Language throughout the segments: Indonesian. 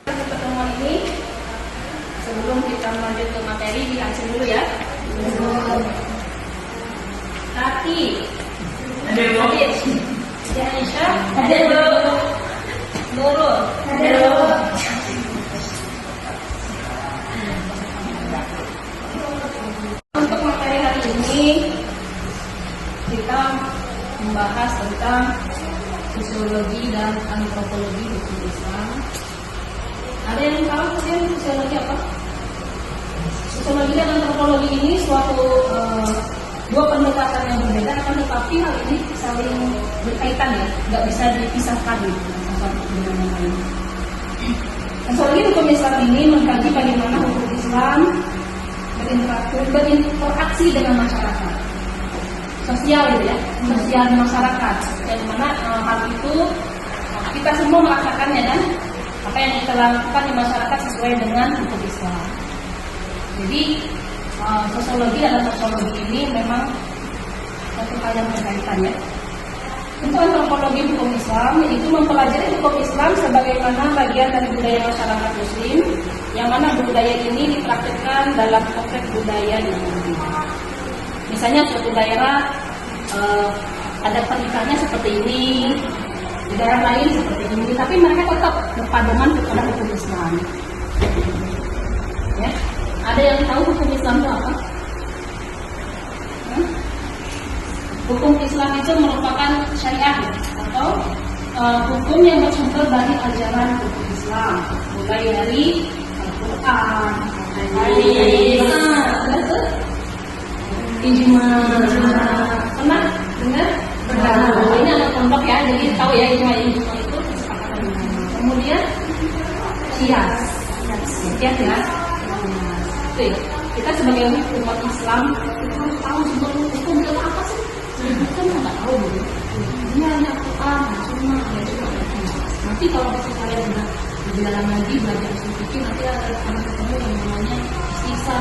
Pertemuan ini sebelum kita lanjut ke materi dihancur dulu ya. Kaki. Ada Hadis. Ya Aisyah. Ada Nurul. Ada. Untuk materi hari ini kita membahas tentang sosiologi dan antropologi hukum Islam. Ada yang tahu kemudian sosiologi apa? Sosiologi dan antropologi ini suatu dua pendekatan yang berbeda, akan tetapi hal ini saling berkaitan ya, nggak bisa dipisahkan satu dengan yang lain. Sosiologi hukum Islam ini mengkaji bagaimana hukum Islam berinteraksi dengan masyarakat, sosial gitu ya, sosial di masyarakat, yang mana hal itu kita semua merasakannya kan, apa yang kita lakukan di masyarakat sesuai dengan hukum Islam. Jadi sosiologi dan antropologi ini memang satu hal yang berkaitan ya. Untuk antropologi hukum Islam itu mempelajari hukum Islam sebagaimana bagian dari budaya masyarakat Muslim, yang mana budaya ini dipraktikkan dalam konteks budaya yang berbeda. Misalnya suatu daerah ada pernikahannya seperti ini, di daerah lain seperti ini, tapi mereka tetap berpedoman kepada hukum Islam. Ya. Ada yang tahu hukum Islam itu apa? Hukum Islam itu merupakan syariah atau hukum yang bersumber dari ajaran hukum Islam, mulai dari Al-Quran, hadis, ijma. Pernah dengar? Ini ada kelompok ya, jadi tahu ya ijma itu kesepakatan. Kemudian qiyas ya. Kita sebagai umat Islam kita harus tahu sebenarnya hukum itu apa sih? Kita nggak tahu gitu. Ini hanya Quran, Sunnah, nanti kalau kalian sudah lebih dalam lagi belajar fikih, nanti akan ketemu yang namanya istisab,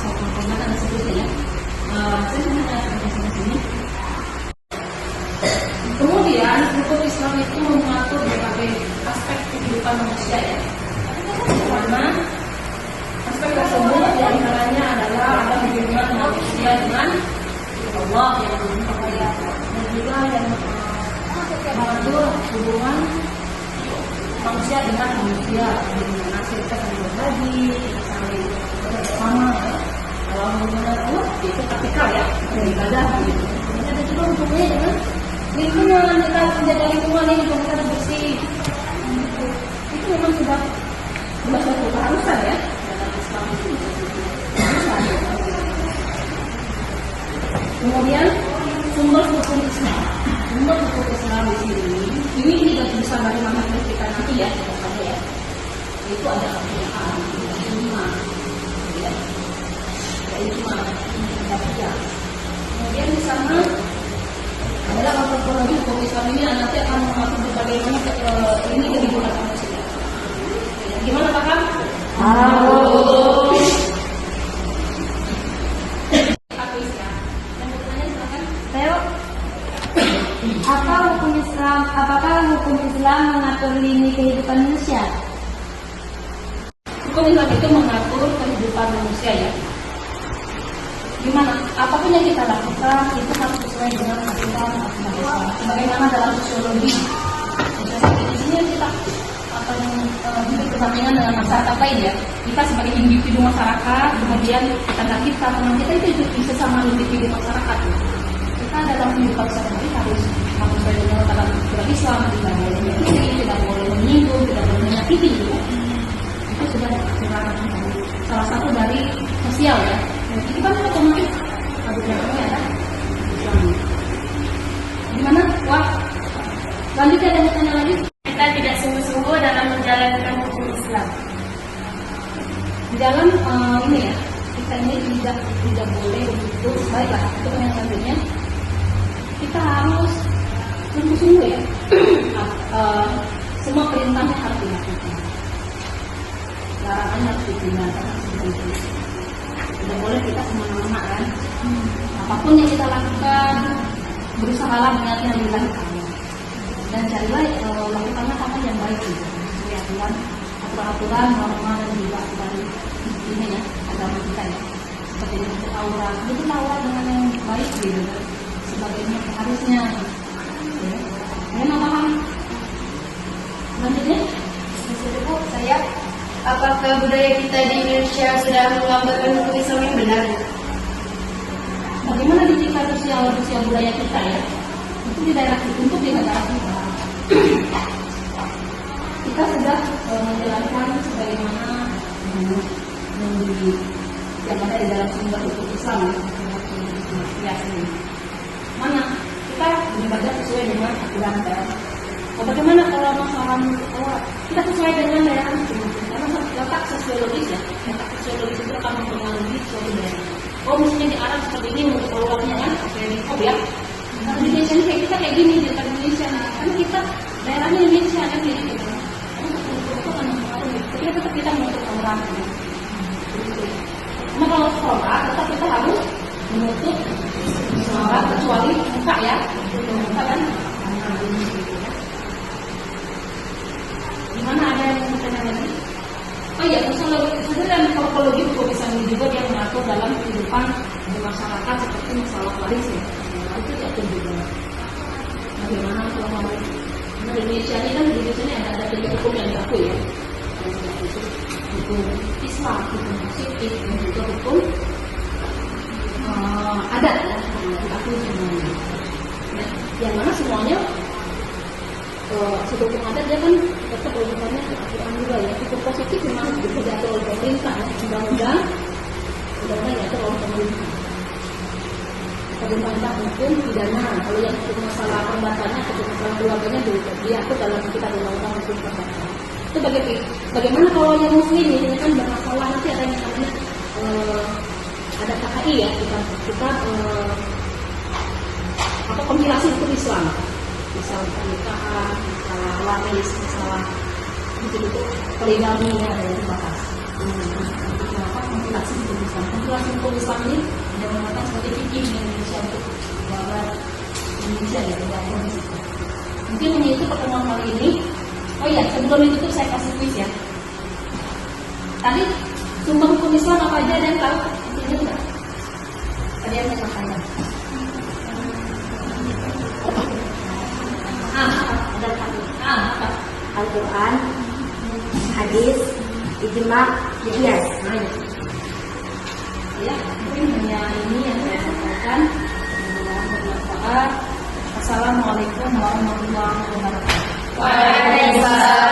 satu dan seterusnya. Saya sudah sampai sini. Kemudian hukum Islam itu mengatur berbagai aspek kehidupan manusia ya. Karena aspek tersebut diantaranya adalah ada hubungan manusia dengan Allah yang berkaya, dan juga yang mengatur hubungan manusia dengan manusia, bagaimana kita saling berbagi, kita saling bersama. Kalau hubungan Allah itu praktikal ya, beribadah gitu. Ini ada juga hubungannya dengan lingkungan, kita menjaga lingkungan ini untuk kita bersih. Itu memang sudah suatu keharusan ya. Kemudian sumber hukum Islam di sini ini tidak bisa bagaimana kita nanti ya, itu ada Al-Quran, ijma, ya, kemudian di sana adalah antropologi hukum Islam ini nanti akan mengatur bagaimana ini kehidupan manusia. Gimana Pak Kam? Apakah hukum Islam mengatur lini kehidupan manusia? Hukum Islam itu mengatur kehidupan manusia ya. Gimana? Apapun yang kita lakukan itu harus sesuai dengan aturan Islam. Sebagaimana dalam sosiologi di sini kita akan hidup berdampingan dengan masyarakat lain ya. Kita sebagai individu masyarakat, kemudian tetangga kita, teman kita itu bisa sama individu masyarakat. Kita dalam kehidupan sehari-hari harus sesuai dengan aturan Islam, tidak boleh menyakiti, tidak boleh menyinggung, tidak boleh menyakiti. Itu sudah salah satu dari sosial ya. Itu kan otomatis harus dilakukan ya. Gimana? Wah, lanjut ada yang tanya lagi. Kita tidak sungguh-sungguh dalam menjalankan hukum Islam. Di dalam ini ya, kita ini tidak boleh begitu. Baiklah, itu yang selanjutnya. Kita harus sungguh-sungguh ya. Semua perintahnya harus dilakukan. Larangan harus ditinggalkan. Tidak boleh kita semena-mena kan. Apapun yang kita lakukan, berusahalah dengan yang dilakukan. dan carilah lakukanlah hal yang baik gitu, sesuai aturan, norma dan juga dari ini ya agama kita ya, seperti menutup aurat, itu aurat dengan yang baik gitu, sebagainya harusnya. Ya. Memang paham? Lanjutnya, Bu, saya, apakah budaya kita di Indonesia sudah menggambarkan hukum Islam yang benar? bagaimana didikan sosial budaya kita ya? Itu di daerah untuk di negara kita. Kita sudah menjelaskan sebagaimana yang ada di dalam sumber hukum Islam ya. Mana kita beribadah sesuai dengan aturan dan bagaimana kalau masalah kita sesuai dengan daerah itu, karena letak sosiologis ya, letak sosiologis itu akan mempengaruhi suatu daerah. Oh misalnya di Arab seperti ini untuk auratnya kan, ya. Nah, di Indonesia ini kita kayak gini di Indonesia, kan kita daerahnya Indonesia kan gitu. Itu kan mempengaruhi. Tapi tetap kita menutup aurat. Cuma kalau sholat tetap kita harus menutup aurat kecuali muka ya, muka kan. Gimana ada yang bertanya lagi? Oh iya, sebenarnya morfologi hukum Islam juga yang mengatur dalam kehidupan di masyarakat seperti masalah waris ya. Itu diatur juga. Bagaimana kalau di Indonesia ini kan di Indonesia ini ada 3 hukum yang diatur ya. Hukum Islam, hukum positif, dan juga hukum adat ya, yang diatur semuanya. Nah, yang mana semuanya satu hukum adat dia kan tetap urusannya Al-Quran juga ya. Hukum positif memang bisa diatur oleh pemerintah ya, undang-undang diatur oleh pemerintah. Pemerintah hukum pidana, kalau yang hukum masalah perbatannya, hukum masalah keluarganya diatur dalam kita undang-undang hukum perdata. Itu bagaimana kalau yang muslim ini kan bermasalah nanti ada yang namanya ada KKI ya, kita apa kompilasi hukum Islam. Misalnya pernikahan, masalah waris, masalah betul-betul poligami ada yang dibahas. Kenapa kompilasi hukum Islam? Kompilasi hukum Islam ini ada mengatakan seperti fikih di Indonesia untuk barat Indonesia ya, tidak situ. Mungkin hanya itu pertemuan kali ini. Oh iya, sebelum itu saya kasih quiz ya. Tadi sumber hukum Islam apa aja ada yang tahu? Intinya enggak? Tadi yang saya sampaikan. Al-Quran, hadis, ijma, qiyas. Ya, mungkin hanya ini yang saya sampaikan. Semoga bermanfaat. Assalamualaikum warahmatullahi wabarakatuh. Waalaikumsalam.